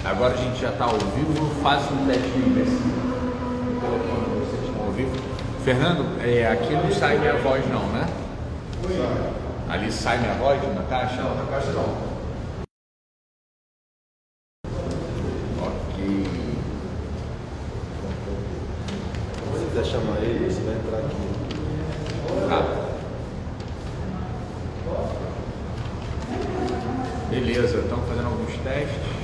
Agora a gente já está ao vivo, faça um teste aí, vê se o telefone de vocês estão ao vivo. Fernando, aqui não sai minha voz não, né? Ali sai minha voz na caixa? Não, na caixa não. Ok. Se quiser chamar ele, você vai entrar aqui. Tá. Beleza, estamos fazendo alguns testes.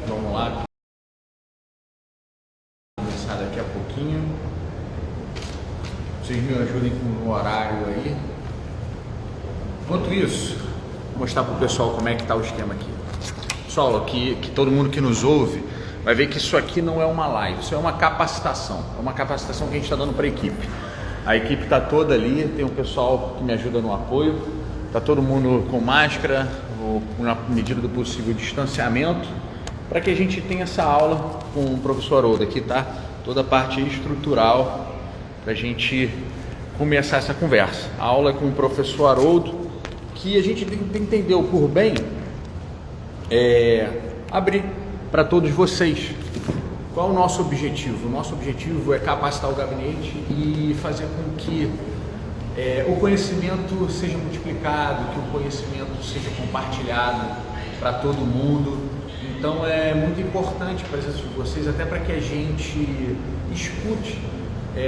Vamos lá. Vou começar daqui a pouquinho. Vocês me ajudem com o horário aí. Enquanto isso, vou mostrar para o pessoal como é que está o esquema aqui. Pessoal, aqui, que todo mundo que nos ouve vai ver que isso aqui não é uma live, isso é uma capacitação. É uma capacitação que a gente está dando para a equipe. A equipe está toda ali, tem um pessoal que me ajuda no apoio. Está todo mundo com máscara, na medida do possível distanciamento, para que a gente tenha essa aula com o professor Haroldo. Aqui tá toda a parte estrutural para a gente começar essa conversa. A aula é com o professor Haroldo, que a gente entendeu por bem abrir para todos vocês. Qual é o nosso objetivo? O nosso objetivo é capacitar o gabinete e fazer com que o conhecimento seja multiplicado, que o conhecimento seja compartilhado para todo mundo. Então é muito importante a presença de vocês, até para que a gente escute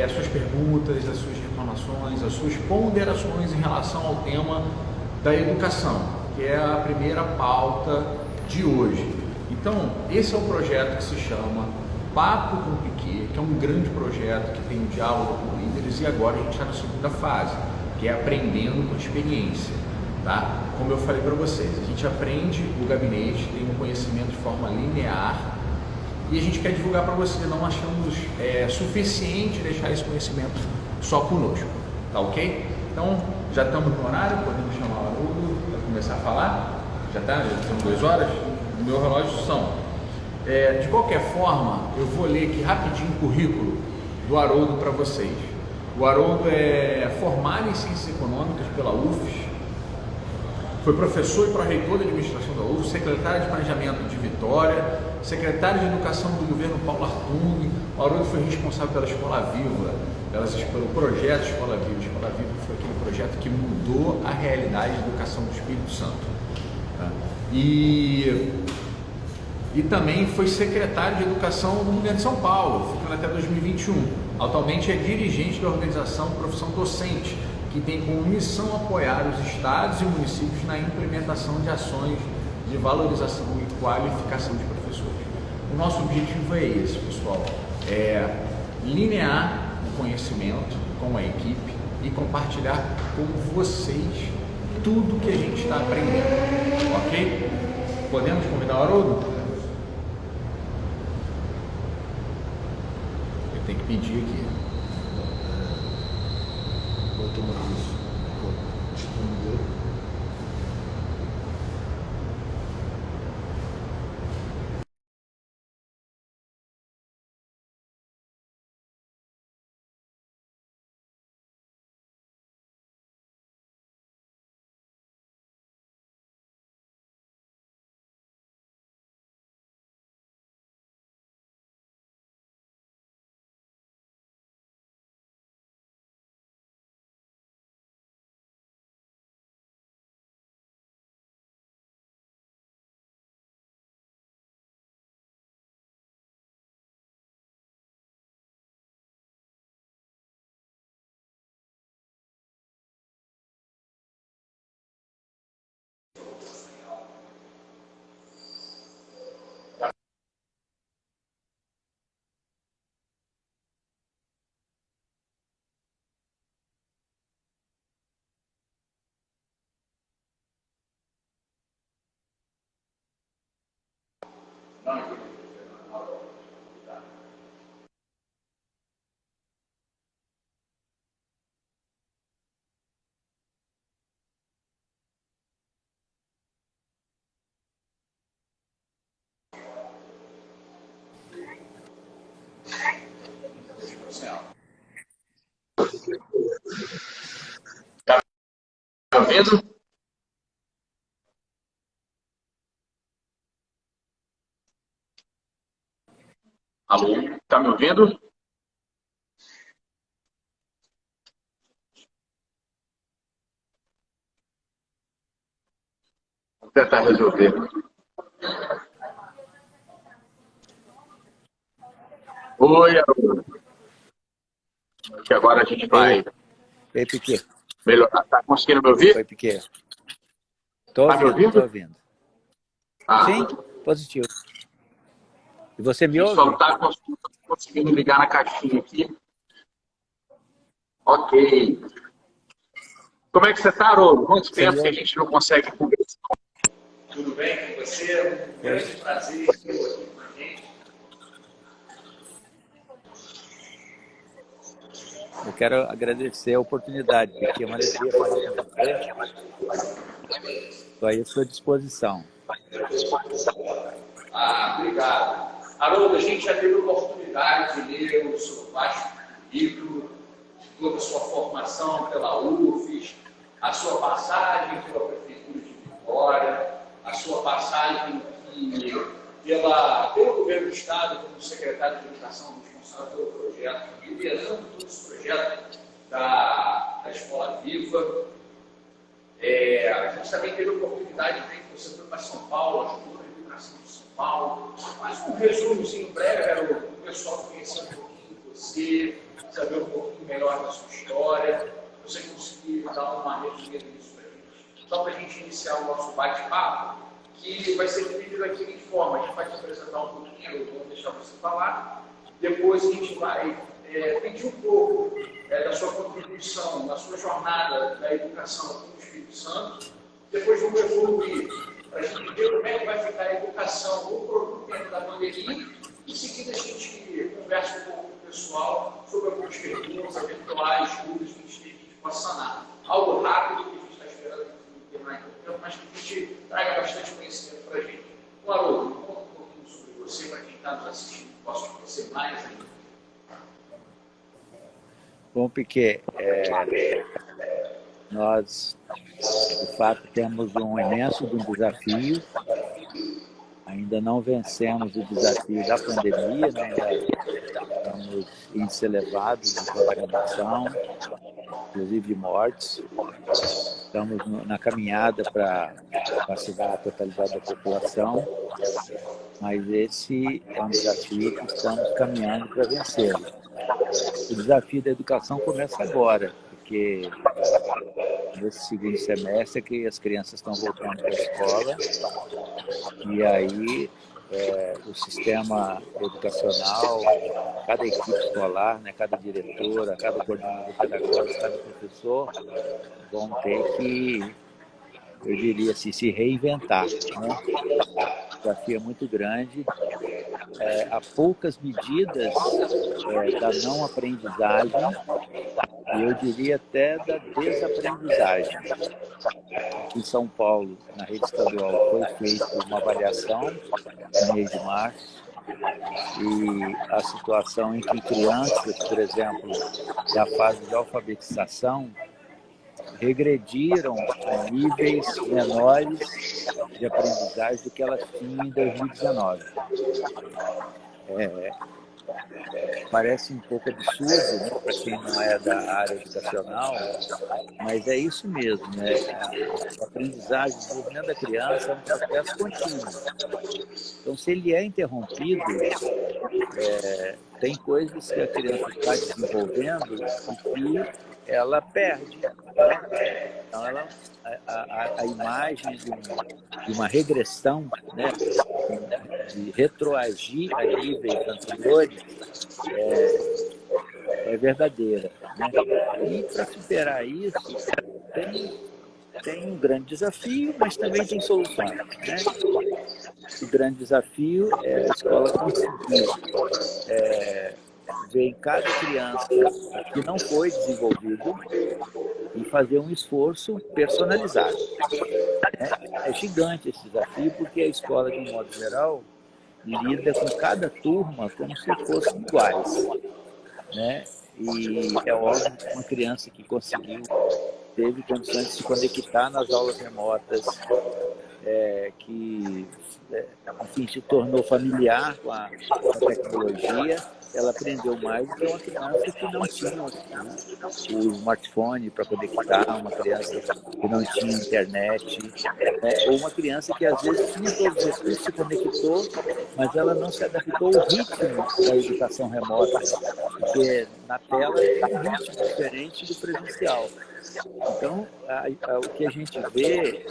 as suas perguntas, as suas reclamações, as suas ponderações em relação ao tema da educação, que é a primeira pauta de hoje. Então, esse é um projeto que se chama Papo com Piquet, que é um grande projeto que tem um diálogo com líderes, e agora a gente está na segunda fase, que é aprendendo com experiência. Tá? Como eu falei para vocês, a gente aprende o gabinete, tem um conhecimento de forma linear, e a gente quer divulgar para você. Não achamos suficiente deixar esse conhecimento só conosco, tá ok? Então, já estamos no horário, podemos chamar o Haroldo para começar a falar? Já está? Já são 2 horas? No meu relógio são. De qualquer forma, eu vou ler aqui rapidinho o currículo do Haroldo para vocês. O Haroldo é formado em Ciências Econômicas pela UFES, foi professor e pró-reitor da administração da UFES, secretário de Planejamento de Vitória, secretário de Educação do governo Paulo Artung. O Haroldo foi responsável pela Escola Viva, pelo projeto Escola Viva. Escola Viva foi aquele projeto que mudou a realidade da educação do Espírito Santo. Tá? E também foi secretário de Educação do governo de São Paulo, ficando até 2021. Atualmente é dirigente da organização Profissão Docente, que tem como missão apoiar os estados e municípios na implementação de ações de valorização e qualificação de professores. O nosso objetivo é esse, pessoal, linear o conhecimento com a equipe e compartilhar com vocês tudo que a gente está aprendendo, ok? Podemos convidar o Haroldo? Eu tenho que pedir aqui. Vou tomar isso. Vou responder. Tá vendo? Alô, tá me ouvindo? Vou tentar resolver. Oi, Haroldo. Que agora a gente vai Ei, Piquet. melhorar. Tá conseguindo me ouvir? Oi, Piquet. Tô Tá me ouvindo, tô ouvindo? ouvindo. Ah, Sim, positivo. E você me a gente só ouve? não tá conseguindo ligar na caixinha aqui. Ok. Como é que você tá, Haroldo? Quanto Você me tempo que a ouve? gente não consegue conversar? Tudo bem com você? Um grande prazer estar aqui com a gente. Eu quero agradecer a oportunidade, Piquet. É uma alegria falar com você. Estou aí à sua disposição. Obrigado. Haroldo, a gente já teve a oportunidade de ler o seu vasto livro, de toda a sua formação pela UFES, a sua passagem pela Prefeitura de Vitória, a sua passagem pelo Governo do Estado como secretário de Educação responsável pelo projeto, liderando todo esse projeto da Escola Viva. A gente também teve a oportunidade de ver que você foi para São Paulo, ajudou na educação de São Paulo. Mas um resumozinho breve, era o pessoal conhecer um pouquinho de você, saber um pouquinho melhor da sua história. Você conseguir dar uma resumida nisso para a gente. Só para a gente iniciar o nosso bate-papo, que vai ser dividido da seguinte forma: a gente vai te apresentar um pouquinho, eu vou deixar você falar, depois a gente vai pedir um pouco da sua contribuição, da sua jornada da educação com o Espírito Santo. Depois vamos evoluir para a gente ver como é que vai ficar a educação ou produto dentro da pandemia. Em seguida, a gente conversa um pouco com o pessoal sobre algumas perguntas, eventuais dúvidas que a gente possa sanar. Algo rápido que a gente está esperando que mais tempo, mas que a gente traga bastante conhecimento para a gente. Haroldo, conta um pouquinho sobre você, para quem está nos assistindo, possa conhecer mais ainda. Bom, Piquet, nós, de fato, temos um imenso desafio. Ainda não vencemos o desafio da pandemia, né? Ainda estamos em índice elevado de contaminação, inclusive de mortes. Estamos na caminhada para vacinar a totalidade da população, mas esse é um desafio que estamos caminhando para vencê-lo. O desafio da educação começa agora, porque nesse segundo semestre é que as crianças estão voltando para a escola e aí o sistema educacional, cada equipe escolar, né, cada diretora, cada coordenador pedagógico, cada professor vão ter que, eu diria assim, se reinventar, né? O desafio é muito grande. Há poucas medidas da não aprendizagem e eu diria até da desaprendizagem. Aqui em São Paulo, na rede estadual, foi feita uma avaliação no mês de março e a situação em que crianças, por exemplo, da fase de alfabetização, regrediram a níveis menores de aprendizagem do que elas tinham em 2019. Parece um pouco absurdo, né, para quem não é da área educacional, mas é isso mesmo, né? A aprendizagem, o desenvolvimento da criança é um processo contínuo. Então, se ele é interrompido, tem coisas que a criança está desenvolvendo e que ela perde, né? Então, a imagem de uma regressão, né, de retroagir a níveis anteriores é verdadeira, né? E para superar isso, tem um grande desafio, mas também tem soluções, né? O grande desafio é a escola conseguir ver em cada criança que não foi desenvolvido e fazer um esforço personalizado. É gigante esse desafio, porque a escola, de um modo geral, lida com cada turma como se fossem iguais, né? E é óbvio que uma criança que teve condições de se conectar nas aulas remotas, que enfim, se tornou familiar com a tecnologia, ela aprendeu mais do que uma criança que não tinha o smartphone para conectar, uma criança que não tinha internet, ou uma criança que às vezes tinha todos os recursos, se conectou, mas ela não se adaptou ao ritmo da educação remota, porque na tela tem um ritmo diferente do presencial. Então, o que a gente vê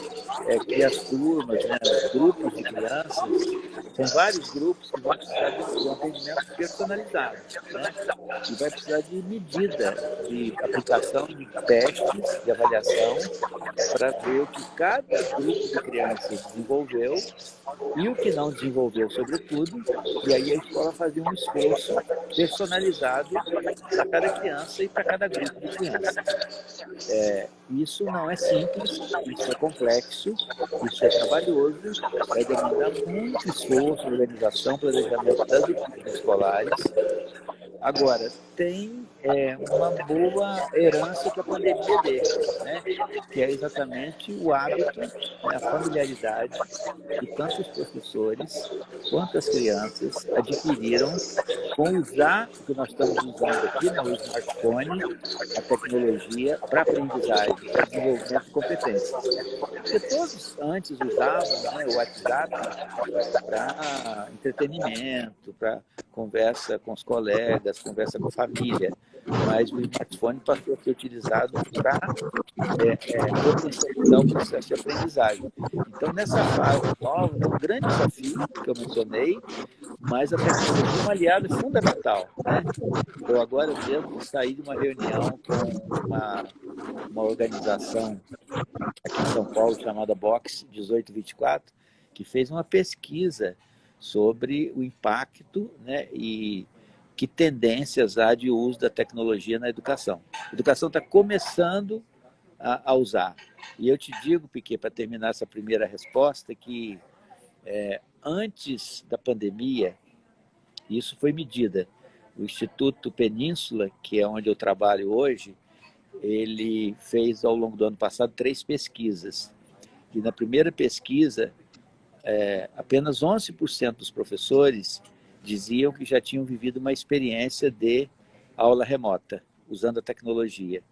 é que as turmas, né, os grupos de crianças, são vários grupos que vão precisar de um atendimento personalizado, né? E vai precisar de medida, de aplicação de testes, de avaliação, para ver o que cada grupo de crianças desenvolveu e o que não desenvolveu, sobretudo, e aí a escola fazia um esforço personalizado para cada criança e para cada grupo de crianças. Isso não é simples, isso é complexo, isso é trabalhoso, vai demandar muito esforço, organização, planejamento das equipes escolares. Agora, tem uma boa herança que a pandemia deixa, né? Que é exatamente o hábito, né, a familiaridade que tanto os professores quanto as crianças adquiriram com usar o que nós estamos usando aqui, né, o smartphone, a tecnologia, para aprendizagem, para desenvolvimento de competências. Porque todos antes usavam, né, o WhatsApp para entretenimento, para conversa com os colegas, conversa com a família, mas o smartphone passou a ser utilizado para potencializar o processo de aprendizagem. Então, nessa fase nova, tem um grande desafio que eu mencionei, mas a tecnologia é um aliado fundamental, né? Eu agora mesmo saí de uma reunião com uma organização aqui em São Paulo chamada Box 1824, que fez uma pesquisa sobre o impacto, né, e que tendências há de uso da tecnologia na educação. A educação está começando a usar. E eu te digo, Piquet, para terminar essa primeira resposta, que antes da pandemia, isso foi medida. O Instituto Península, que é onde eu trabalho hoje, ele fez ao longo do ano passado 3 pesquisas. E na primeira pesquisa, apenas 11% dos professores diziam que já tinham vivido uma experiência de aula remota, usando a tecnologia.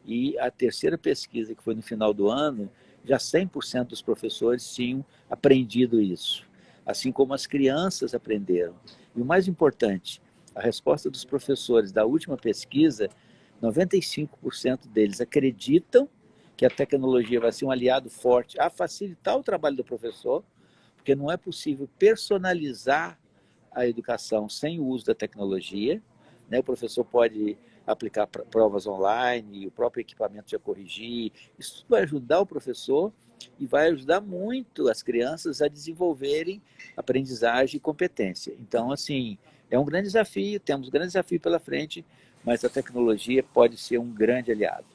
E a terceira pesquisa, que foi no final do ano, já 100% dos professores tinham aprendido isso, assim como as crianças aprenderam. E o mais importante, a resposta dos professores da última pesquisa, 95% deles acreditam que a tecnologia vai ser um aliado forte a facilitar o trabalho do professor, porque não é possível personalizar a educação sem o uso da tecnologia, né? O professor pode aplicar provas online, o próprio equipamento já corrigir, isso vai ajudar o professor e vai ajudar muito as crianças a desenvolverem aprendizagem e competência. Então, assim, é um grande desafio, temos um grande desafio pela frente, mas a tecnologia pode ser um grande aliado.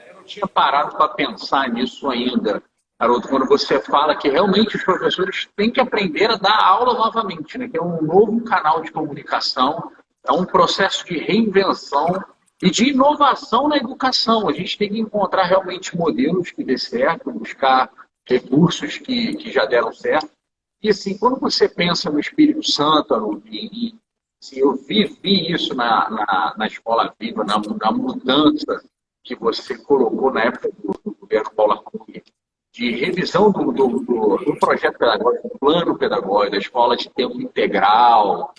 Eu não tinha parado para pensar nisso ainda, Haroldo, quando você fala que realmente os professores têm que aprender a dar aula novamente, né? Que é um novo canal de comunicação, é um processo de reinvenção e de inovação na educação. A gente tem que encontrar realmente modelos que dê certo, buscar recursos que já deram certo. E assim, quando você pensa no Espírito Santo, Haroldo, assim, eu vivi isso na Escola Viva, na mudança que você colocou na época do governo Paula Cunha, de revisão do projeto pedagógico, do plano pedagógico, da escola de tempo integral.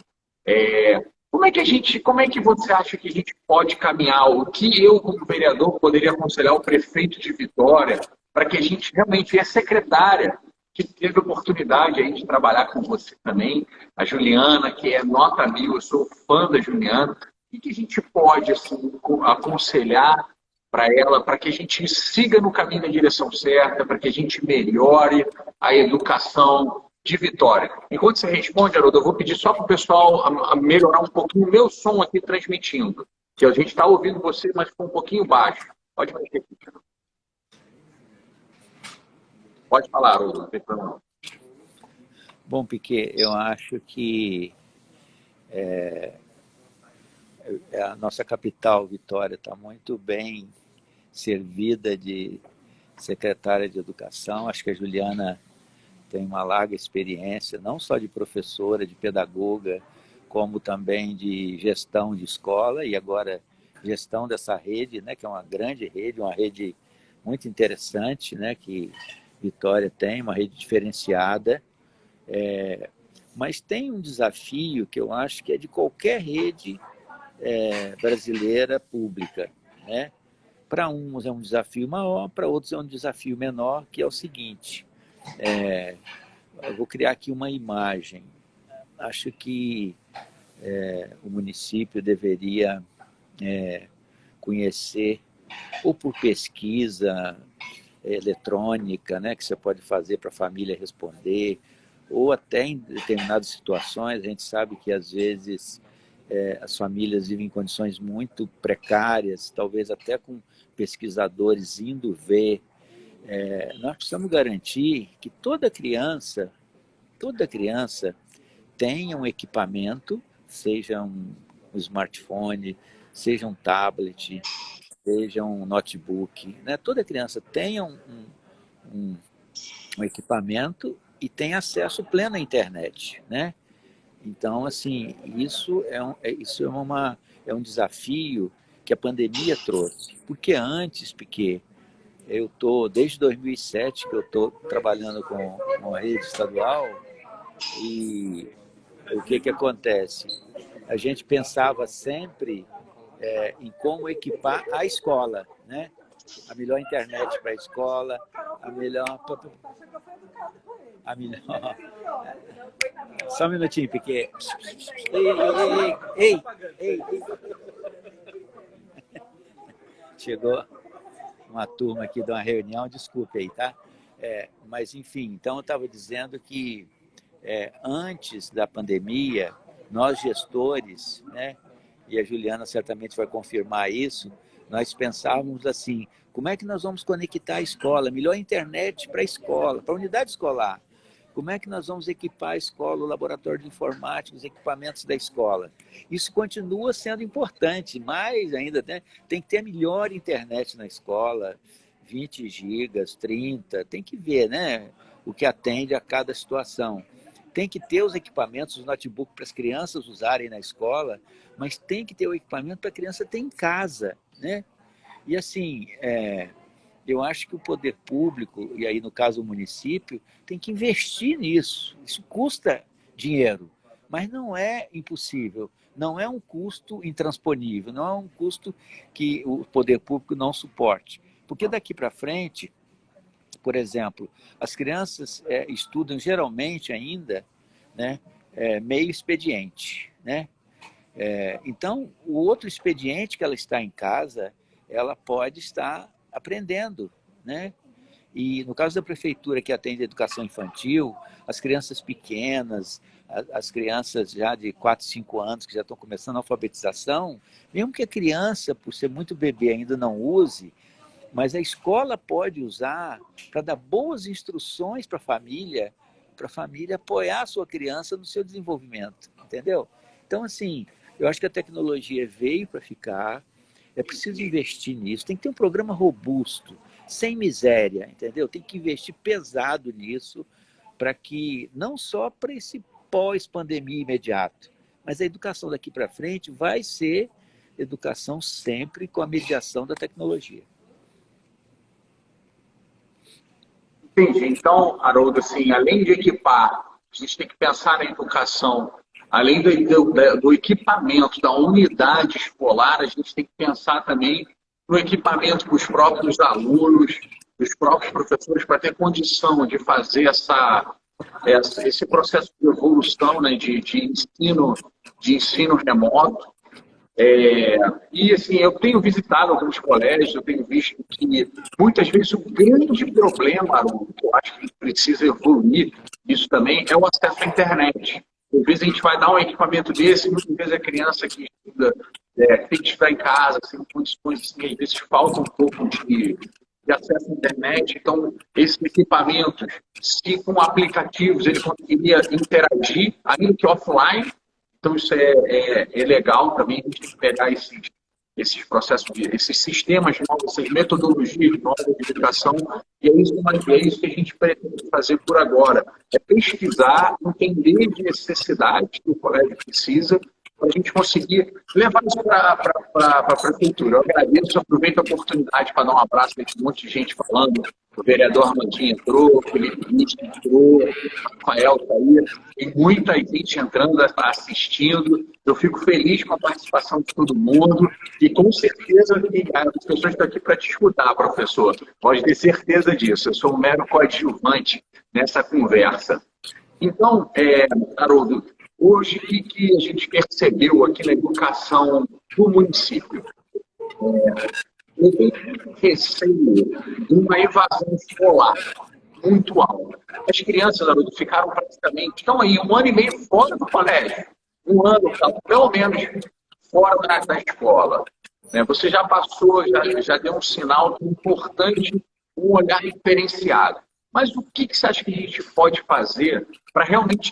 Como é que você acha que a gente pode caminhar? O que eu, como vereador, poderia aconselhar o prefeito de Vitória para que a gente realmente, e a secretária, que teve oportunidade aí de trabalhar com você também, a Juliana, que é nota 1000, eu sou fã da Juliana, o que a gente pode assim, aconselhar para ela, para que a gente siga no caminho da direção certa, para que a gente melhore a educação de Vitória. Enquanto você responde, Haroldo, eu vou pedir só para o pessoal a melhorar um pouquinho o meu som aqui transmitindo, que a gente está ouvindo você, mas ficou um pouquinho baixo. Pode mexer aqui. Pode falar, Haroldo, não tem problema. Bom, Piquet, eu acho que a nossa capital, Vitória, está muito bem servida de secretária de Educação. Acho que a Juliana tem uma larga experiência, não só de professora, de pedagoga, como também de gestão de escola e agora gestão dessa rede, né, que é uma grande rede, uma rede muito interessante, né, que Vitória tem, uma rede diferenciada. Mas tem um desafio que eu acho que é de qualquer rede brasileira pública, né? Para uns é um desafio maior, para outros é um desafio menor, que é o seguinte, eu vou criar aqui uma imagem. Acho que o município deveria conhecer, ou por pesquisa eletrônica, né, que você pode fazer para a família responder, ou até em determinadas situações, a gente sabe que às vezes as famílias vivem em condições muito precárias, talvez até com pesquisadores indo ver. Nós precisamos garantir que toda criança tenha um equipamento, seja um smartphone, seja um tablet, seja um notebook, né? Toda criança tenha um equipamento e tenha acesso pleno à internet, né? Então, assim, isso é um desafio que a pandemia trouxe. Porque antes, Piquet, desde 2007 que eu estou trabalhando com uma rede estadual, e o que acontece? A gente pensava sempre em como equipar a escola, né? A melhor internet para a escola, a melhor... Só um minutinho, Piquet. Ei. Chegou uma turma aqui de uma reunião, desculpe aí, tá? Mas, enfim, então eu estava dizendo que antes da pandemia, nós gestores, né, e a Juliana certamente vai confirmar isso, nós pensávamos assim, como é que nós vamos conectar a escola? Melhor internet para a escola, para a unidade escolar. Como é que nós vamos equipar a escola, o laboratório de informática, os equipamentos da escola? Isso continua sendo importante, mas ainda, né, tem que ter a melhor internet na escola, 20 gigas, 30, tem que ver, né, o que atende a cada situação. Tem que ter os equipamentos, os notebooks para as crianças usarem na escola, mas tem que ter o equipamento para a criança ter em casa, né? E assim, eu acho que o poder público, e aí no caso o município, tem que investir nisso. Isso custa dinheiro, mas não é impossível, não é um custo intransponível, não é um custo que o poder público não suporte. Porque daqui para frente, por exemplo, as crianças estudam geralmente ainda, né, meio expediente, né? Então, o outro expediente que ela está em casa, ela pode estar aprendendo, né? E no caso da prefeitura que atende a educação infantil, as crianças pequenas, as crianças já de 4, 5 anos que já estão começando a alfabetização, mesmo que a criança, por ser muito bebê, ainda não use, mas a escola pode usar para dar boas instruções para a família apoiar a sua criança no seu desenvolvimento, entendeu? Então, assim, eu acho que a tecnologia veio para ficar, é preciso investir nisso, tem que ter um programa robusto, sem miséria, entendeu? Tem que investir pesado nisso, para que, não só para esse pós-pandemia imediato, mas a educação daqui para frente vai ser educação sempre com a mediação da tecnologia. Entendi. Então, Haroldo, assim, além de equipar, a gente tem que pensar na educação, além do equipamento, da unidade escolar, a gente tem que pensar também no equipamento para os próprios alunos, os próprios professores, para ter condição de fazer esse processo de evolução, né, de ensino remoto. E assim, eu tenho visitado alguns colégios, eu tenho visto que muitas vezes o grande problema, que eu acho que precisa evoluir isso também, é o acesso à internet. Às vezes a gente vai dar um equipamento desse, muitas vezes a criança que estuda tem que estudar em casa, sem condições, assim, às vezes falta um pouco de acesso à internet. Então, esses equipamentos, se com aplicativos ele conseguiria interagir, ainda que offline. Então, isso é legal também, a gente tem que pegar esses esses processos, esses sistemas novos, essas metodologias novas de educação, e é isso que a gente pretende fazer por agora, é pesquisar, entender as necessidades que o colégio precisa, para a gente conseguir levar isso para a prefeitura. Eu agradeço, aproveito a oportunidade para dar um abraço a um monte de gente falando. O vereador Armandinho entrou, o Felipe Nietzsche entrou, o Rafael está aí, tem muita gente entrando, assistindo. Eu fico feliz com a participação de todo mundo e com certeza as pessoas estão aqui para te escutar, professor. Pode ter certeza disso. Eu sou um mero coadjuvante nessa conversa. Então, Haroldo, hoje, o que a gente percebeu aqui na educação do município? Eu tenho muito receio de uma evasão escolar muito alta. As crianças, Haroldo, ficaram praticamente, estão aí 1 ano e meio fora do colégio. 1 ano, pelo menos, fora da escola. Você já passou, já deu um sinal importante, um olhar diferenciado. Mas o que você acha que a gente pode fazer para realmente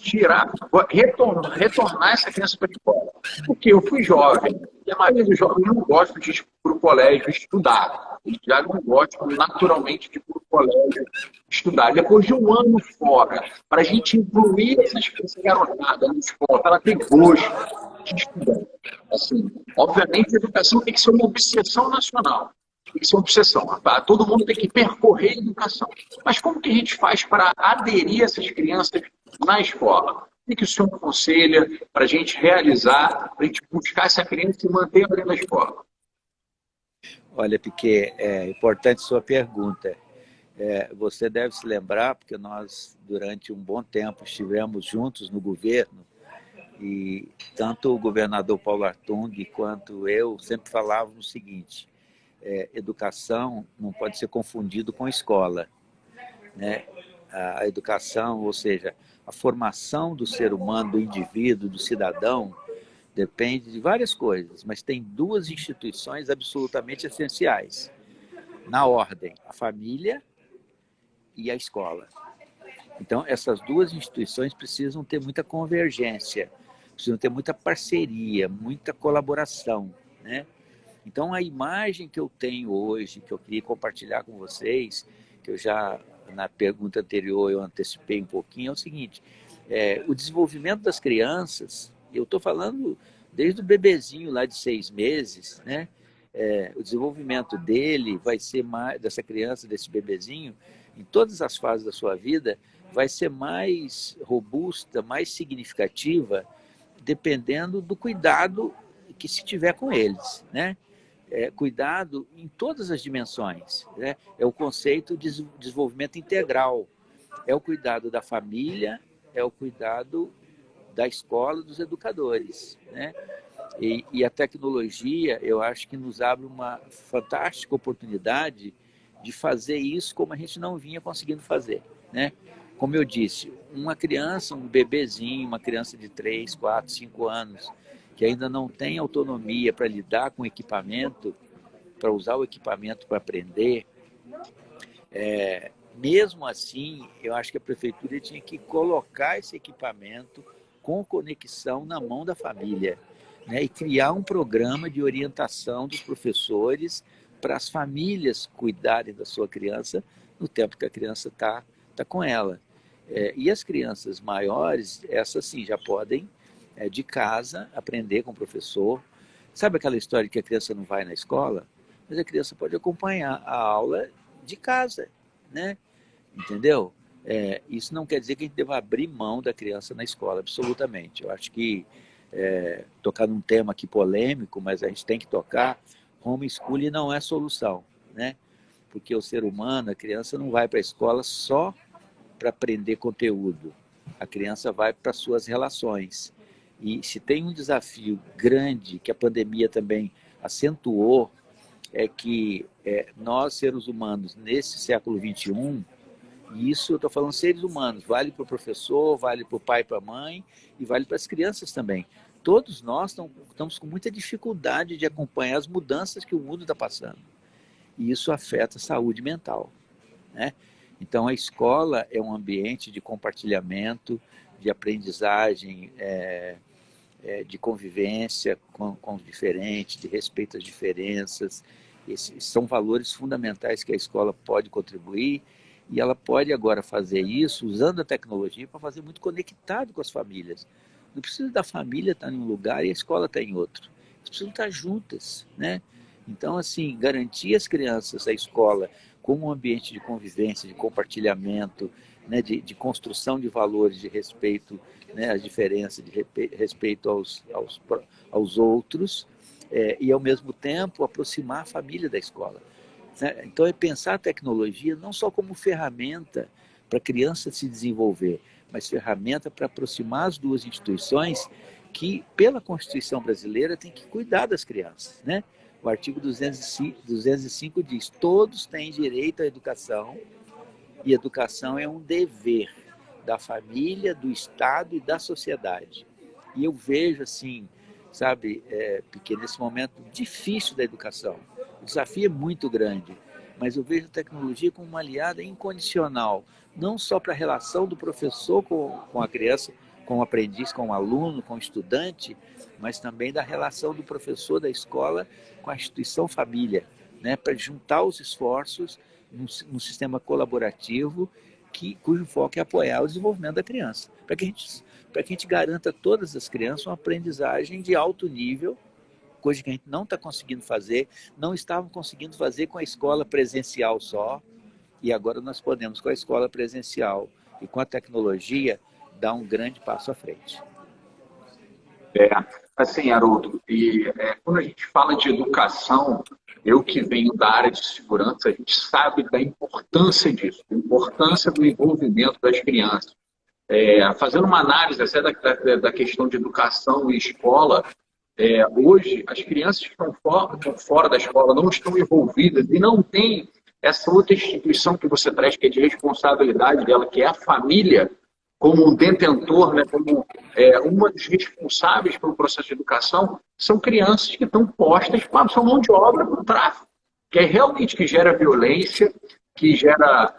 retornar essa criança para a escola? Porque eu fui jovem, e a maioria dos jovens não gosta de ir para o colégio estudar. Eles já não gostam naturalmente de ir para o colégio estudar. Depois de 1 ano fora, para a gente incluir essa garotada na escola, ela tem gosto de estudar. Assim, obviamente, a educação tem que ser uma obsessão nacional. Tem que ser uma obsessão. Todo mundo tem que percorrer a educação. Mas como que a gente faz para aderir essas crianças na escola? O que o senhor aconselha para a gente realizar, para a gente buscar essa criança e manter ela dentro da escola? Olha, Piquet, é importante sua pergunta. Você deve se lembrar, porque nós, durante um bom tempo, estivemos juntos no governo, e tanto o governador Paulo Artung quanto eu sempre falavam o seguinte: educação não pode ser confundido com escola, né? A educação, ou seja, a formação do ser humano, do indivíduo, do cidadão, depende de várias coisas, mas tem 2 instituições absolutamente essenciais, na ordem: a família e a escola. Então, essas 2 instituições precisam ter muita convergência, precisam ter muita parceria, muita colaboração, né? Então, a imagem que eu tenho hoje, que eu queria compartilhar com vocês, que eu já, na pergunta anterior, eu antecipei um pouquinho, é o seguinte: o desenvolvimento das crianças, eu estou falando desde o bebezinho lá de 6 meses, né? O desenvolvimento dele vai ser mais, dessa criança, desse bebezinho, em todas as fases da sua vida, vai ser mais robusta, mais significativa, dependendo do cuidado que se tiver com eles, né? Cuidado em todas as dimensões, né? É o conceito de desenvolvimento integral, é o cuidado da família, é o cuidado da escola, dos educadores, né? E a tecnologia, eu acho que nos abre uma fantástica oportunidade de fazer isso como a gente não vinha conseguindo fazer, né? Como eu disse, uma criança, um bebezinho, uma criança de 3, 4, 5 anos, que ainda não tem autonomia para lidar com o equipamento, para usar o equipamento para aprender, mesmo assim, eu acho que a prefeitura tinha que colocar esse equipamento com conexão na mão da família, né? E criar um programa de orientação dos professores para as famílias cuidarem da sua criança no tempo que a criança está com ela. E as crianças maiores, essas sim, já podem, de casa, aprender com o professor. Sabe aquela história que a criança não vai na escola? Mas a criança pode acompanhar a aula de casa, né? Entendeu? Isso não quer dizer que a gente deva abrir mão da criança na escola, absolutamente. Eu acho que, tocar num tema aqui polêmico, mas a gente tem que tocar, homeschooling não é solução, né? Porque o ser humano, a criança não vai para a escola só para aprender conteúdo. A criança vai para suas relações. E se tem um desafio grande que a pandemia também acentuou, é que nós, seres humanos, nesse século XXI, e isso eu estou falando seres humanos, vale para o professor, vale para o pai e para a mãe, e vale para as crianças também. Todos nós estamos com muita dificuldade de acompanhar as mudanças que o mundo está passando. E isso afeta a saúde mental, né? Então, a escola é um ambiente de compartilhamento, de aprendizagem de convivência com o diferente, de respeito às diferenças. Esses são valores fundamentais que a escola pode contribuir, e ela pode agora fazer isso usando a tecnologia para fazer muito conectado com as famílias. Não precisa da família estar em um lugar e a escola estar em outro. Elas precisam estar juntas, né? Então, assim, garantir às crianças a escola como um ambiente de convivência, de compartilhamento, né, de construção de valores, de respeito, né, às diferenças, de respeito aos outros, e, ao mesmo tempo, aproximar a família da escola. Né? Então, é pensar a tecnologia não só como ferramenta para a criança se desenvolver, mas ferramenta para aproximar as duas instituições que, pela Constituição brasileira, tem que cuidar das crianças, né? O artigo 205 diz: todos têm direito à educação, e educação é um dever da família, do Estado e da sociedade. E eu vejo assim, sabe, porque nesse momento difícil da educação, o desafio é muito grande, mas eu vejo a tecnologia como uma aliada incondicional, não só para a relação do professor com a criança, com o aprendiz, com o aluno, com o estudante, mas também da relação do professor da escola com a instituição família, né, para juntar os esforços num sistema colaborativo cujo foco é apoiar o desenvolvimento da criança, para que a gente garanta a todas as crianças uma aprendizagem de alto nível, coisa que a gente não está conseguindo fazer, não estavam conseguindo fazer com a escola presencial só, e agora nós podemos, com a escola presencial e com a tecnologia, dar um grande passo à frente. Assim, Haroldo, quando a gente fala de educação, eu que venho da área de segurança, a gente sabe da importância disso, da importância do envolvimento das crianças. Fazendo uma análise da questão de educação e escola, hoje as crianças que estão fora da escola não estão envolvidas e não têm essa outra instituição que você traz, que é de responsabilidade dela, que é a família, como um detentor, né, como uma dos responsáveis pelo processo de educação, são crianças que estão postas com a sua mão de obra para o tráfico, que é realmente que gera violência, que gera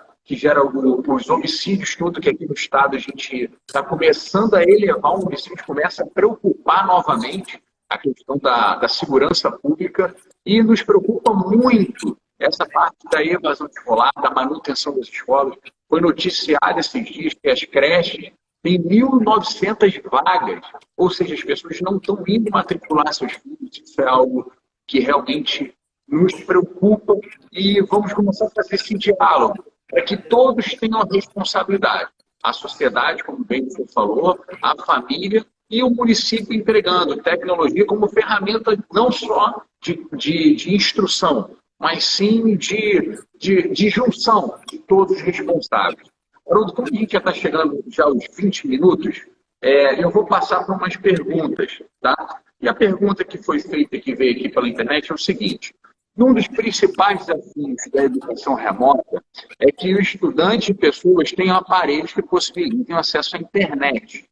os homicídios, tudo que aqui no Estado a gente está começando a elevar o homicídio, começa a preocupar novamente a questão da segurança pública, e nos preocupa muito essa parte da evasão escolar, da manutenção das escolas. Foi noticiado esses dias que as creches têm 1.900 vagas, ou seja, as pessoas não estão indo matricular seus filhos. Isso é algo que realmente nos preocupa, e vamos começar a fazer esse diálogo para que todos tenham a responsabilidade. A sociedade, como bem você falou, a família e o município entregando tecnologia como ferramenta não só de instrução, mas sim de junção de todos os responsáveis. Haroldo, como a gente já está chegando já aos 20 minutos, eu vou passar para umas perguntas, tá? E a pergunta que foi feita, que veio aqui pela internet, é o seguinte: um dos principais desafios da educação remota é que os estudantes e pessoas tenham aparelhos que possibilitem acesso à internet.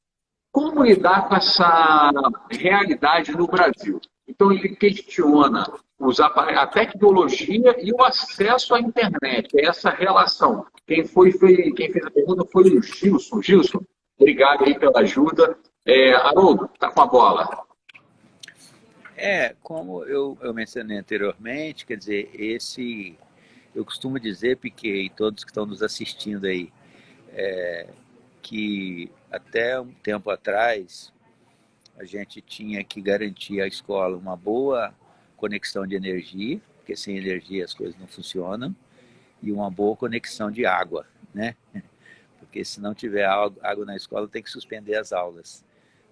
Como lidar com essa realidade no Brasil? Então, ele questiona a tecnologia e o acesso à internet, essa relação. Quem fez a pergunta foi o Gilson. Gilson, obrigado aí pela ajuda. Haroldo, está com a bola. Como eu mencionei anteriormente, quer dizer, eu costumo dizer, Piquet, e todos que estão nos assistindo aí, que até um tempo atrás a gente tinha que garantir à escola uma boa conexão de energia, porque sem energia as coisas não funcionam, e uma boa conexão de água, né? Porque se não tiver água na escola tem que suspender as aulas.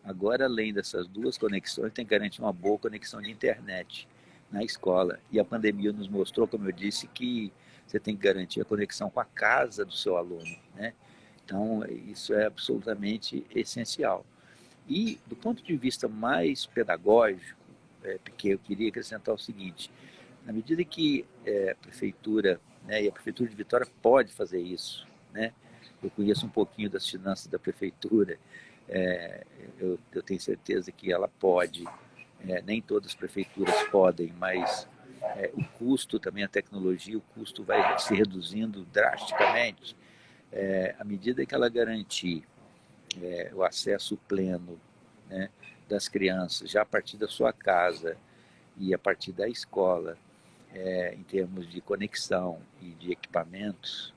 Agora, além dessas duas conexões, tem que garantir uma boa conexão de internet na escola. E a pandemia nos mostrou, como eu disse, que você tem que garantir a conexão com a casa do seu aluno, né? Então, isso é absolutamente essencial. E, do ponto de vista mais pedagógico, porque eu queria acrescentar o seguinte: na medida que a Prefeitura, né, e a Prefeitura de Vitória pode fazer isso, né? Eu conheço um pouquinho das finanças da Prefeitura, eu tenho certeza que ela pode, nem todas as prefeituras podem, mas o custo também, a tecnologia, o custo vai se reduzindo drasticamente, à medida que ela garantir o acesso pleno, né, das crianças, já a partir da sua casa e a partir da escola, em termos de conexão e de equipamentos,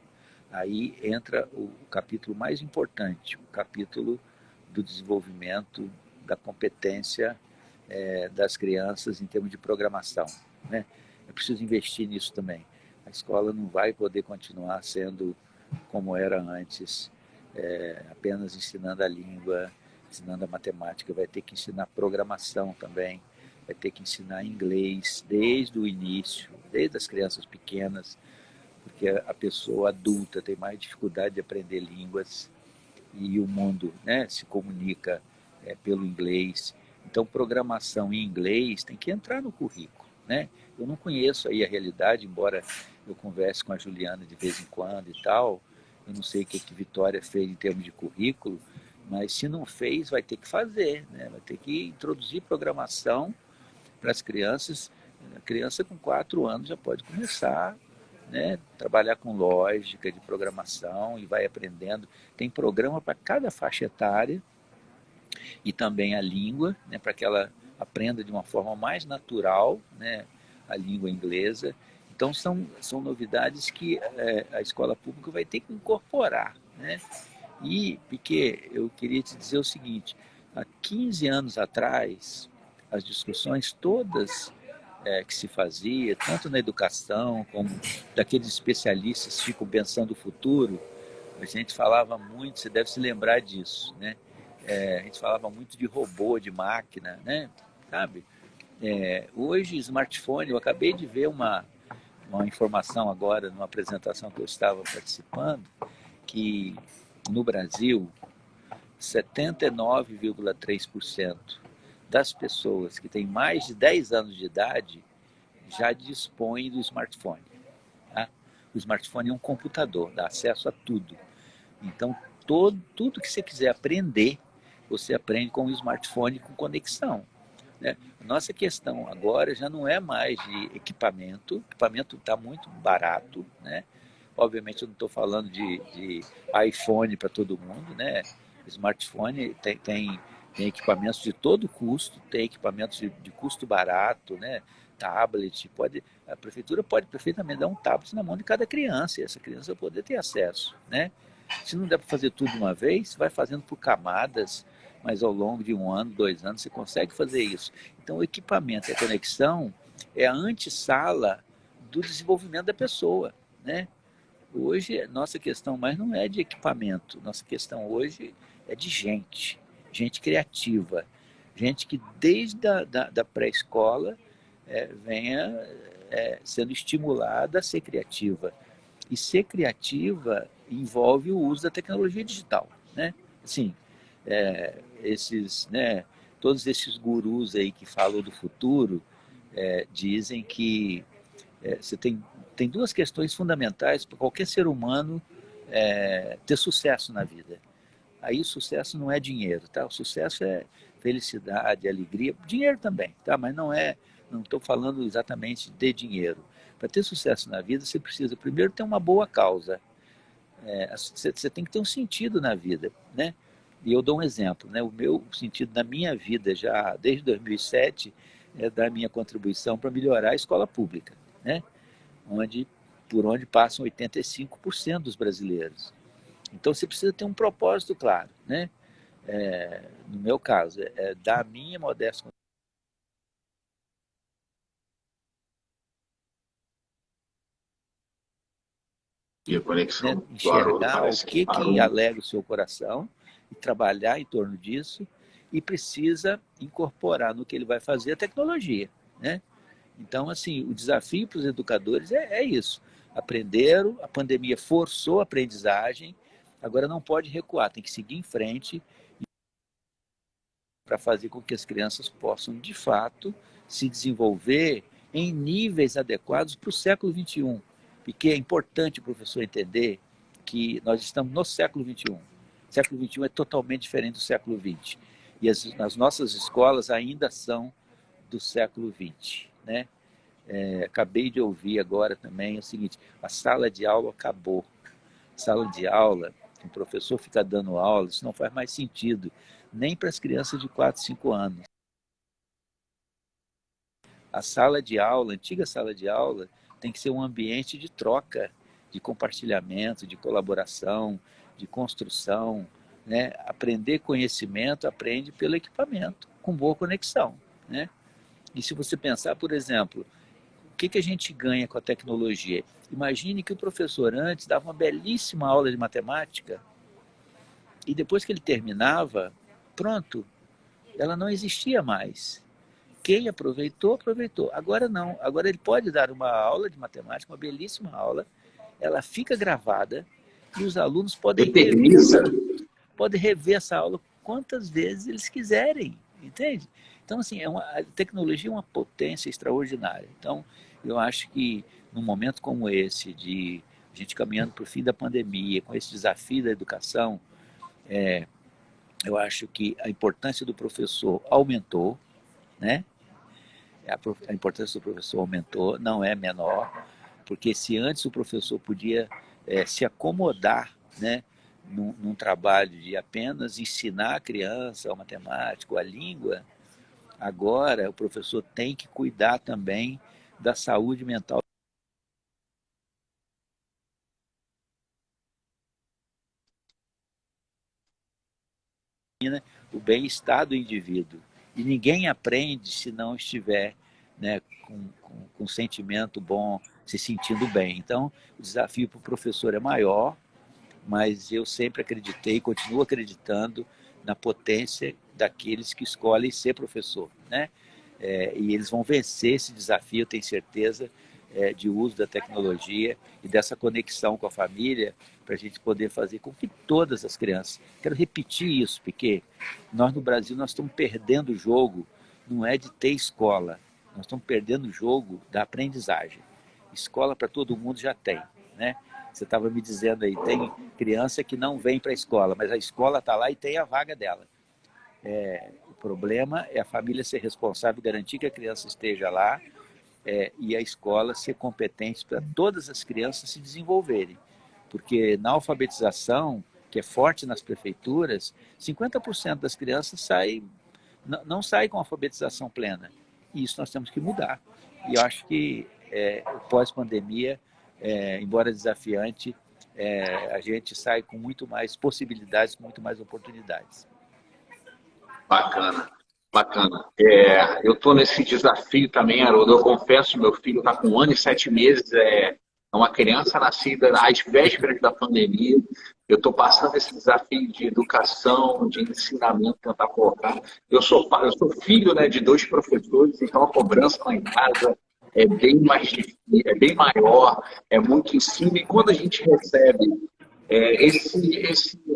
aí entra o capítulo mais importante, o capítulo do desenvolvimento da competência das crianças em termos de programação, né? É preciso investir nisso também. A escola não vai poder continuar sendo como era antes, apenas ensinando a língua, ensinando a matemática, vai ter que ensinar programação também, vai ter que ensinar inglês desde o início, desde as crianças pequenas, porque a pessoa adulta tem mais dificuldade de aprender línguas e o mundo, né, se comunica pelo inglês. Então, programação em inglês tem que entrar no currículo, né? Eu não conheço aí a realidade, embora eu converse com a Juliana de vez em quando e tal. Eu não sei o que Vitória fez em termos de currículo, mas se não fez, vai ter que fazer, né? Vai ter que introduzir programação para as crianças. A criança com 4 anos já pode começar, né, trabalhar com lógica de programação e vai aprendendo. Tem programa para cada faixa etária e também a língua, né, para que ela aprenda de uma forma mais natural, né, a língua inglesa. Então são novidades que a escola pública vai ter que incorporar, né? E, Piquet, eu queria te dizer o seguinte, há 15 anos atrás, as discussões todas que se fazia, tanto na educação como daqueles especialistas que ficam pensando o futuro, a gente falava muito, você deve se lembrar disso, né? A gente falava muito de robô, de máquina, né? Sabe? Hoje, smartphone, eu acabei de ver uma informação agora, numa apresentação que eu estava participando, que no Brasil, 79,3% das pessoas que têm mais de 10 anos de idade já dispõem do smartphone. Tá? O smartphone é um computador, dá acesso a tudo. Então, tudo que você quiser aprender, você aprende com o smartphone com conexão. Né? A nossa questão agora já não é mais de equipamento, o equipamento está muito barato, né? Obviamente eu não estou falando de iPhone para todo mundo, né? Smartphone tem equipamentos de todo custo, tem equipamentos de custo barato, né? Tablet, a prefeitura pode perfeitamente dar um tablet na mão de cada criança, e essa criança vai poder ter acesso, né? Se não der para fazer tudo de uma vez, vai fazendo por camadas, mas ao longo de 1 ano, 2 anos, você consegue fazer isso. Então, o equipamento e a conexão é a antessala do desenvolvimento da pessoa, né? Hoje, nossa questão mais não é de equipamento, nossa questão hoje é de gente criativa, gente que desde da pré-escola venha sendo estimulada a ser criativa. E ser criativa envolve o uso da tecnologia digital, né? Assim, né, todos esses gurus aí que falam do futuro dizem que você tem 2 questões fundamentais para qualquer ser humano ter sucesso na vida. Aí o sucesso não é dinheiro, tá? O sucesso é felicidade, alegria, dinheiro também, tá? Mas não estou falando exatamente de dinheiro. Para ter sucesso na vida, você precisa primeiro ter uma boa causa. Você tem que ter um sentido na vida, né? E eu dou um exemplo, né? O meu sentido na minha vida, já desde 2007, é dar minha contribuição para melhorar a escola pública, né? Por onde passam 85% dos brasileiros. Então você precisa ter um propósito claro, né? No meu caso, dar a minha modesta E a conexão do Haroldo, enxergar o que alegra o seu coração e trabalhar em torno disso, e precisa incorporar no que ele vai fazer a tecnologia, né? Então, assim, o desafio para os educadores é isso. Aprenderam, a pandemia forçou a aprendizagem, agora não pode recuar, tem que seguir em frente para fazer com que as crianças possam, de fato, se desenvolver em níveis adequados para o século XXI. Porque é importante o professor entender que nós estamos no século XXI. O século XXI é totalmente diferente do século XX. E as nossas escolas ainda são do século XX, né? Acabei de ouvir agora também o seguinte: a sala de aula acabou. Sala de aula, o professor fica dando aula, isso não faz mais sentido. nem para as crianças de 4, 5 anos. A sala de aula, a antiga sala de aula, tem que ser um ambiente de troca, de compartilhamento, de colaboração, de construção, né? Aprender conhecimento, aprende pelo equipamento, com boa conexão, né? E se você pensar, por exemplo, o que a gente ganha com a tecnologia? Imagine que o professor antes dava uma belíssima aula de matemática e depois que ele terminava, pronto, ela não existia mais. Quem aproveitou, aproveitou. Agora não. Agora ele pode dar uma aula de matemática, uma belíssima aula, ela fica gravada e os alunos podem rever essa aula quantas vezes eles quiserem, entende? Então, assim, a tecnologia é uma potência extraordinária. Então, eu acho que num momento como esse, de a gente caminhando para o fim da pandemia, com esse desafio da educação, eu acho que a importância do professor aumentou, né? A importância do professor aumentou, não é menor, porque se antes o professor podia se acomodar, né, num trabalho de apenas ensinar a criança a matemática, a língua, agora o professor tem que cuidar também da saúde mental, o bem-estar do indivíduo. E ninguém aprende se não estiver, né, com um sentimento bom, se sentindo bem. Então, o desafio para o professor é maior, mas eu sempre acreditei, continuo acreditando na potência daqueles que escolhem ser professor, né? E eles vão vencer esse desafio, eu tenho certeza, de uso da tecnologia e dessa conexão com a família, para a gente poder fazer com que todas as crianças... Quero repetir isso, porque nós no Brasil nós estamos perdendo o jogo, não é de ter escola, nós estamos perdendo o jogo da aprendizagem. Escola para todo mundo já tem, né? Você estava me dizendo aí, tem criança que não vem para a escola, mas a escola está lá e tem a vaga dela. O problema é a família ser responsável, garantir que a criança esteja lá, e a escola ser competente para todas as crianças se desenvolverem. Porque na alfabetização, que é forte nas prefeituras, 50% das crianças não saem com alfabetização plena. E isso nós temos que mudar. E eu acho que pós-pandemia, embora desafiante, a gente sai com muito mais possibilidades, com muito mais oportunidades. Bacana, bacana. Eu estou nesse desafio também, Haroldo. Eu confesso, meu filho está com 1 ano e 7 meses, é uma criança nascida às vésperas da pandemia. Eu estou passando esse desafio de educação, de ensinamento, tentar colocar. Eu sou filho, né, de 2 professores, então a cobrança lá em casa é bem mais difícil, é bem maior, é muito ensino. E quando a gente recebe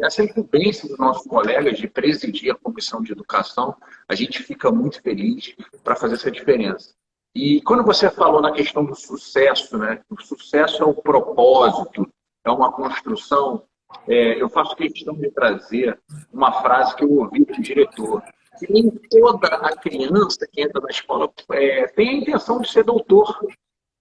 essa incumbência dos nossos colegas de presidir a Comissão de Educação, a gente fica muito feliz para fazer essa diferença. E quando você falou na questão do sucesso, né? O sucesso é o propósito, é uma construção. Eu faço questão de trazer uma frase que eu ouvi do diretor. Que nem toda a criança que entra na escola tem a intenção de ser doutor.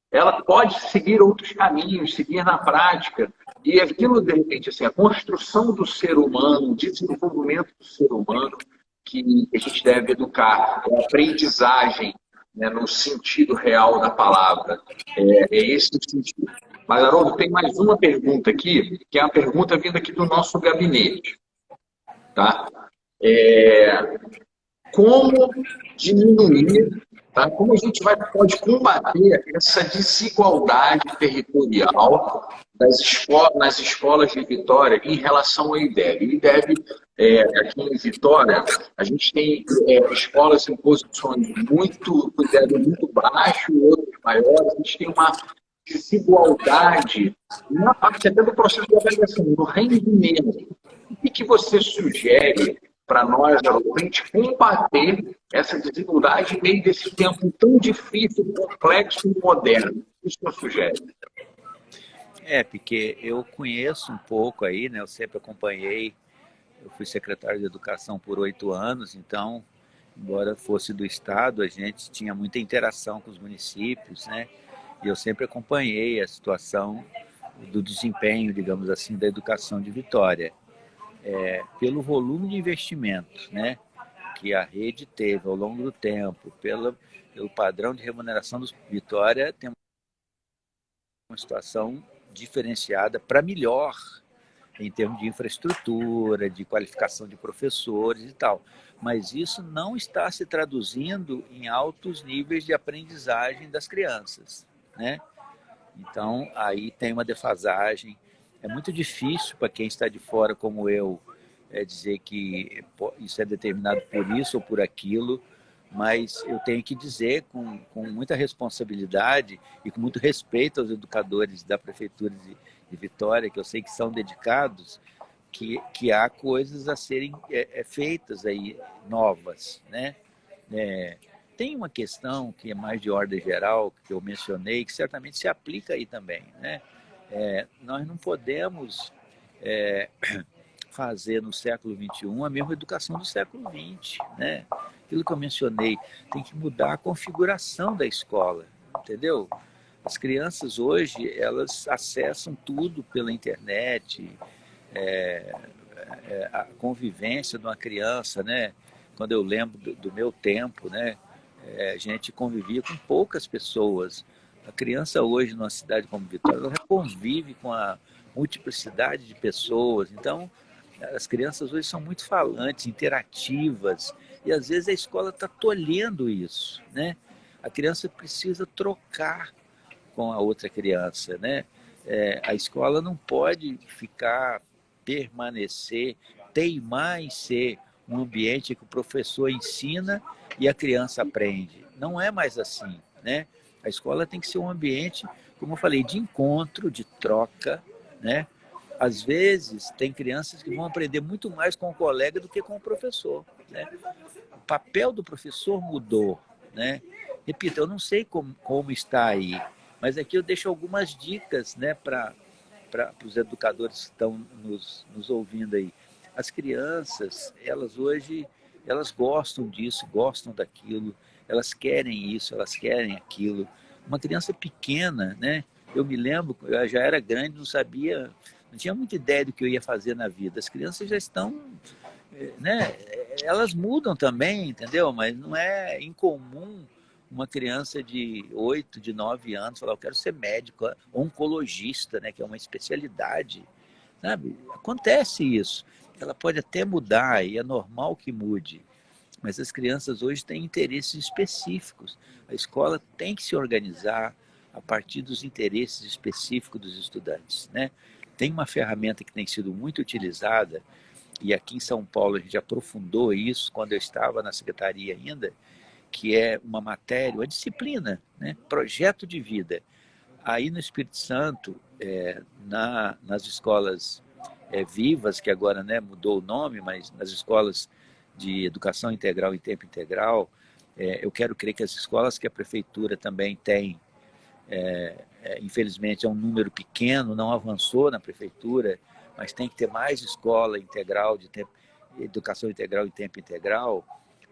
Ela pode seguir outros caminhos, seguir na prática. E aquilo, de repente, assim, a construção do ser humano, o desenvolvimento do ser humano que a gente deve educar, a aprendizagem, né, no sentido real da palavra. É esse o sentido. Mas, Haroldo, tem mais uma pergunta aqui, que é a pergunta vinda aqui do nosso gabinete. Tá? Como diminuir, tá? Como a gente pode combater essa desigualdade territorial nas escolas de Vitória em relação ao IDEB? O IDEB, aqui em Vitória, a gente tem escolas em posições com IDEB muito baixo, outras maiores. A gente tem uma desigualdade na parte até do processo de avaliação, no rendimento. O que você sugere para nós, para a gente combater essa desigualdade em meio desse tempo tão difícil, complexo e moderno? O que você sugere? Porque eu conheço um pouco aí, né? Eu sempre acompanhei, eu fui secretário de Educação por 8 anos, então, embora fosse do Estado, a gente tinha muita interação com os municípios, né? E eu sempre acompanhei a situação do desempenho, digamos assim, da educação de Vitória. pelo volume de investimentos, né, que a rede teve ao longo do tempo, pelo padrão de remuneração do Vitória, tem uma situação diferenciada para melhor em termos de infraestrutura, de qualificação de professores e tal. Mas isso não está se traduzindo em altos níveis de aprendizagem das crianças, né? Então, aí tem uma defasagem. É muito difícil para quem está de fora, como eu, dizer que isso é determinado por isso ou por aquilo, mas eu tenho que dizer com muita responsabilidade e com muito respeito aos educadores da Prefeitura de Vitória, que eu sei que são dedicados, que há coisas a serem feitas aí, novas, né? Tem uma questão que é mais de ordem geral, que eu mencionei, que certamente se aplica aí também, né? Nós não podemos fazer no século XXI a mesma educação do século XX, né? Aquilo que eu mencionei, tem que mudar a configuração da escola, entendeu? As crianças hoje, elas acessam tudo pela internet, a convivência de uma criança, né? Quando eu lembro do meu tempo, né? A gente convivia com poucas pessoas. A criança hoje, numa cidade como Vitória, ela convive com a multiplicidade de pessoas. Então, as crianças hoje são muito falantes, interativas, e às vezes a escola está tolhendo isso, né? A criança precisa trocar com a outra criança, né? A escola não pode permanecer, teimar em ser um ambiente que o professor ensina e a criança aprende. Não é mais assim, né? A escola tem que ser um ambiente, como eu falei, de encontro, de troca, né? Às vezes, tem crianças que vão aprender muito mais com o colega do que com o professor, né? O papel do professor mudou, né? Repito, eu não sei como está aí, mas aqui eu deixo algumas dicas, né, para os educadores que estão nos ouvindo aí. As crianças, elas hoje, elas gostam disso, gostam daquilo, elas querem isso, elas querem aquilo. Uma criança pequena, né? Eu me lembro, eu já era grande, não sabia, não tinha muita ideia do que eu ia fazer na vida. As crianças já estão, né? Elas mudam também, entendeu? Mas não é incomum uma criança de 8, de 9 anos falar, eu quero ser médico, oncologista, né? Que é uma especialidade, sabe? Acontece isso. Ela pode até mudar e é normal que mude. Mas as crianças hoje têm interesses específicos. A escola tem que se organizar a partir dos interesses específicos dos estudantes, né? Tem uma ferramenta que tem sido muito utilizada, e aqui em São Paulo a gente aprofundou isso quando eu estava na secretaria ainda, que é uma matéria, uma disciplina, né? Projeto de vida. Aí no Espírito Santo, nas escolas vivas, que agora, né, mudou o nome, mas nas escolas de educação integral e tempo integral, eu quero crer que as escolas que a prefeitura também tem, infelizmente é um número pequeno, não avançou na prefeitura, mas tem que ter mais escola integral, educação integral e tempo integral.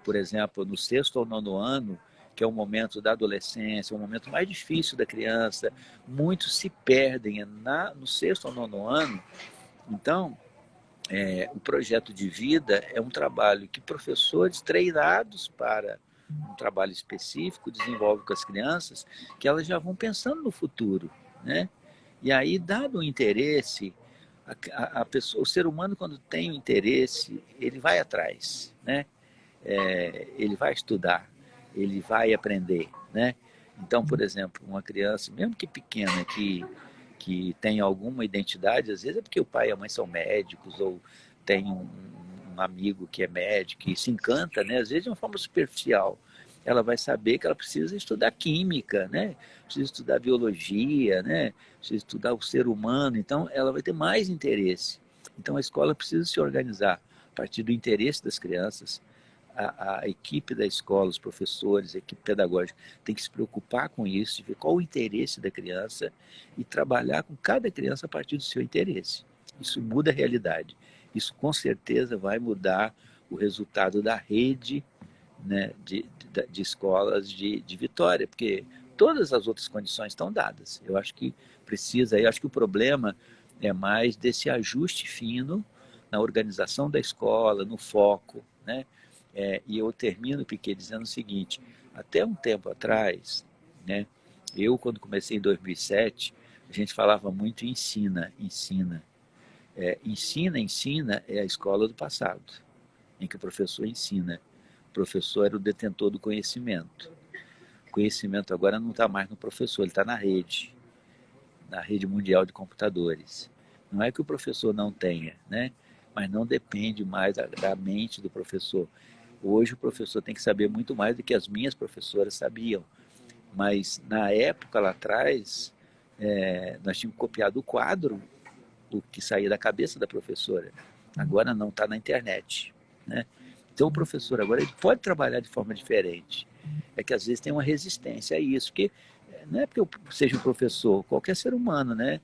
Por exemplo, no 6º ou 9º ano, que é o momento da adolescência, o momento mais difícil da criança, muitos se perdem no 6º ou 9º ano. Então, o projeto de vida é um trabalho que professores treinados para um trabalho específico desenvolvem com as crianças, que elas já vão pensando no futuro, né? E aí, dado o interesse, a pessoa, o ser humano, quando tem o interesse, ele vai atrás, né? Ele vai estudar, ele vai aprender, né? Então, por exemplo, uma criança, mesmo que pequena, que tem alguma identidade, às vezes é porque o pai e a mãe são médicos, ou tem um amigo que é médico e se encanta, né? Às vezes de uma forma superficial. Ela vai saber que ela precisa estudar química, né? Precisa estudar biologia, né? Precisa estudar o ser humano. Então, ela vai ter mais interesse. Então, a escola precisa se organizar a partir do interesse das crianças. A equipe da escola, os professores, a equipe pedagógica tem que se preocupar com isso, de ver qual o interesse da criança e trabalhar com cada criança a partir do seu interesse. Isso muda a realidade. Isso com certeza vai mudar o resultado da rede, né, de escolas de Vitória, porque todas as outras condições estão dadas. Eu acho que precisa, eu acho que o problema é mais desse ajuste fino na organização da escola, no foco, né? E eu termino, Piquet, dizendo o seguinte: até um tempo atrás, né, eu, quando comecei em 2007, a gente falava muito ensina, ensina. Ensina é a escola do passado, em que o professor ensina. O professor era o detentor do conhecimento. O conhecimento agora não está mais no professor, ele está na rede mundial de computadores. Não é que o professor não tenha, né? Mas não depende mais da mente do professor. Hoje o professor tem que saber muito mais do que as minhas professoras sabiam. Mas na época lá atrás, nós tínhamos copiado o quadro, o que saía da cabeça da professora. Agora não, está na internet, né? Então o professor agora ele pode trabalhar de forma diferente. É que às vezes tem uma resistência a isso, porque não é porque eu seja um professor, qualquer ser humano, né?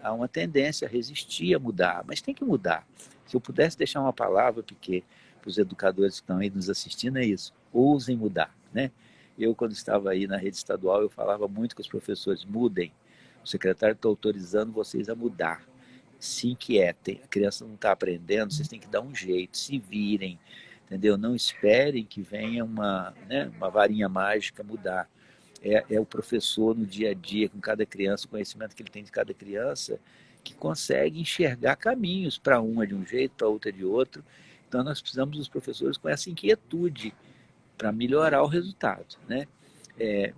Há uma tendência a resistir, a mudar, mas tem que mudar. Se eu pudesse deixar uma palavra, porque para os educadores que estão aí nos assistindo, é isso: ousem mudar, né? Eu, quando estava aí na rede estadual, eu falava muito com os professores: mudem, o secretário está autorizando vocês a mudar, se inquietem, a criança não está aprendendo, vocês têm que dar um jeito, se virem, entendeu? Não esperem que venha uma varinha mágica mudar. É o professor no dia a dia, com cada criança, o conhecimento que ele tem de cada criança, que consegue enxergar caminhos, para uma de um jeito, para outra de outro. Então nós precisamos dos professores com essa inquietude para melhorar o resultado, né?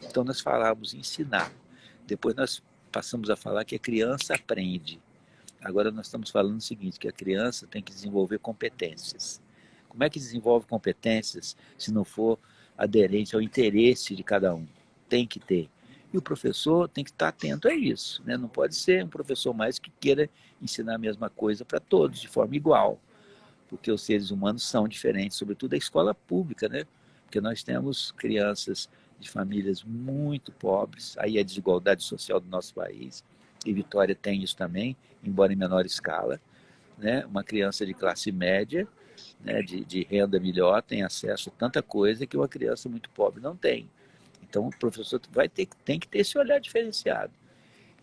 Então nós falávamos em ensinar, depois nós passamos a falar que a criança aprende. Agora nós estamos falando o seguinte, que a criança tem que desenvolver competências. Como é que desenvolve competências se não for aderente ao interesse de cada um? Tem que ter. E o professor tem que estar atento a isso, né? Não pode ser um professor mais que queira ensinar a mesma coisa para todos, de forma igual, porque os seres humanos são diferentes, sobretudo a escola pública, né? Porque nós temos crianças de famílias muito pobres, aí a desigualdade social do nosso país, e Vitória tem isso também, embora em menor escala, né? Uma criança de classe média, né, de renda melhor, tem acesso a tanta coisa que uma criança muito pobre não tem. Então, o professor tem que ter esse olhar diferenciado.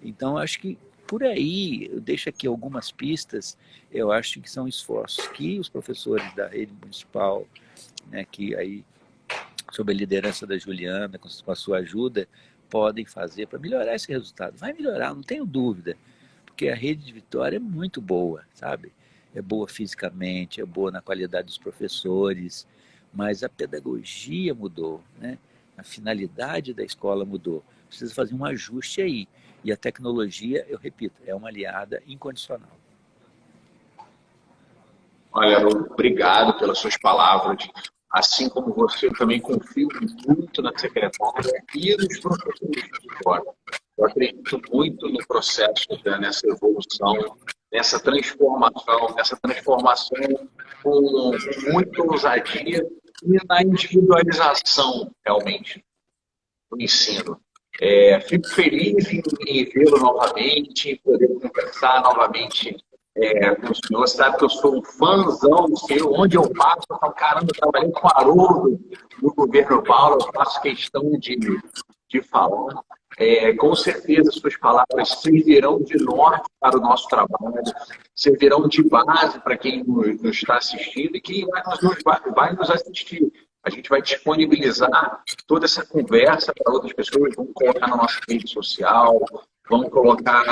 Então, acho que por aí, eu deixo aqui algumas pistas, eu acho que são esforços que os professores da rede municipal, né, que aí, sob a liderança da Juliana, com a sua ajuda, podem fazer para melhorar esse resultado. Vai melhorar, não tenho dúvida, porque a rede de Vitória é muito boa, sabe? É boa fisicamente, é boa na qualidade dos professores, mas a pedagogia mudou, né? A finalidade da escola mudou. Precisa fazer um ajuste aí. E a tecnologia, eu repito, é uma aliada incondicional. Olha, Haroldo, obrigado pelas suas palavras. Assim como você, eu também confio muito na secretária e nos professores de Vitória. Eu acredito muito no processo, né, nessa evolução, nessa transformação com muita ousadia e na individualização, realmente, do ensino. Fico feliz em vê-lo novamente, em poder conversar novamente com o senhor. Sabe que eu sou um fãzão do senhor. Onde eu passo, eu falo: caramba, eu trabalhei com o Haroldo no governo Paulo, eu faço questão de falar. Com certeza, suas palavras servirão de norte para o nosso trabalho, servirão de base para quem nos está assistindo e quem vai nos assistir. A gente vai disponibilizar toda essa conversa para outras pessoas, vamos colocar na nossa rede social, vamos colocar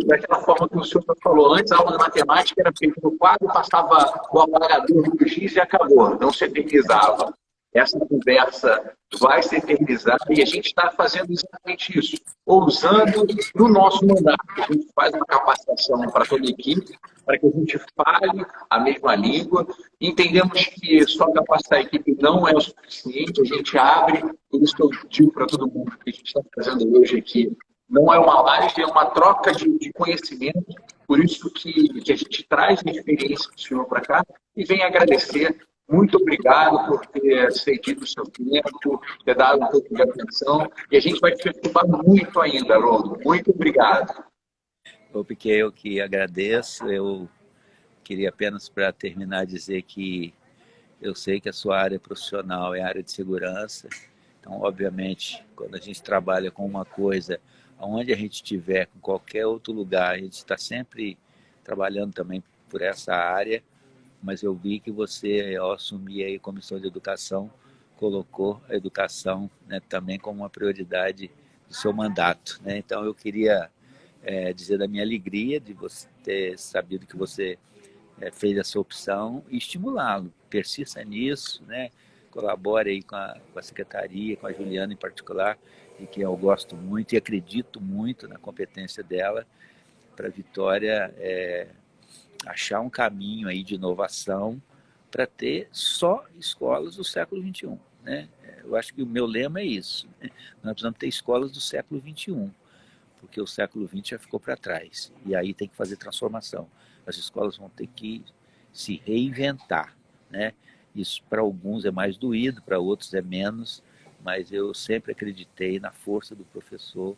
daquela forma que o senhor falou antes. A aula de matemática era feita no quadro, passava o apagador no X e acabou, não se eternizava. Essa conversa vai se eternizar e a gente está fazendo exatamente isso, ousando no nosso mandato. A gente faz uma capacitação para toda a equipe, para que a gente fale a mesma língua. Entendemos que só capacitar a equipe não é o suficiente, a gente abre, por isso que eu digo para todo mundo que a gente está fazendo hoje aqui. Não é uma live, é uma troca de conhecimento, por isso que a gente traz a experiência do senhor para cá e vem agradecer. Muito obrigado por ter cedido o seu tempo, ter dado um pouco de atenção. E a gente vai te perturbar muito ainda, Haroldo. Muito obrigado. Porque eu que agradeço. Eu queria apenas, para terminar, dizer que eu sei que a sua área profissional é a área de segurança. Então, obviamente, quando a gente trabalha com uma coisa, onde a gente estiver, com qualquer outro lugar, a gente está sempre trabalhando também por essa área, mas eu vi que você, ao assumir aí a Comissão de Educação, colocou a educação, né, também como uma prioridade do seu mandato, né? Então eu queria dizer da minha alegria de você ter sabido que você fez essa opção e estimulá-lo, persista nisso, né? Colabore aí com a secretaria, com a Juliana em particular, e que eu gosto muito e acredito muito na competência dela para a Vitória achar um caminho aí de inovação para ter só escolas do século XXI, né? Eu acho que o meu lema é isso, né? Nós precisamos ter escolas do século XXI, porque o século XX já ficou para trás, e aí tem que fazer transformação. As escolas vão ter que se reinventar, né? Isso para alguns é mais doído, para outros é menos, mas eu sempre acreditei na força do professor,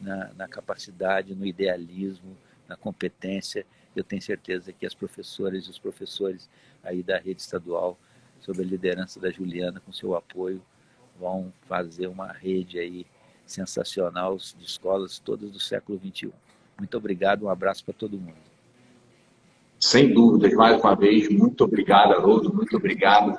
na capacidade, no idealismo, na competência. Eu tenho certeza que as professoras e os professores aí da rede estadual, sob a liderança da Juliana, com seu apoio, vão fazer uma rede aí sensacional de escolas todas do século XXI. Muito obrigado, um abraço para todo mundo. Sem dúvidas, mais uma vez, muito obrigado, Haroldo, muito obrigado.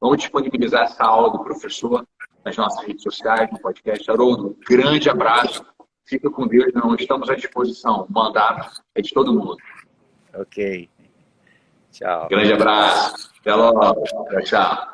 Vamos disponibilizar essa aula do professor nas nossas redes sociais, no podcast. Haroldo, um grande abraço, fica com Deus, não estamos à disposição. O mandato é de todo mundo. Ok, tchau. Grande abraço, até logo, tchau, tchau.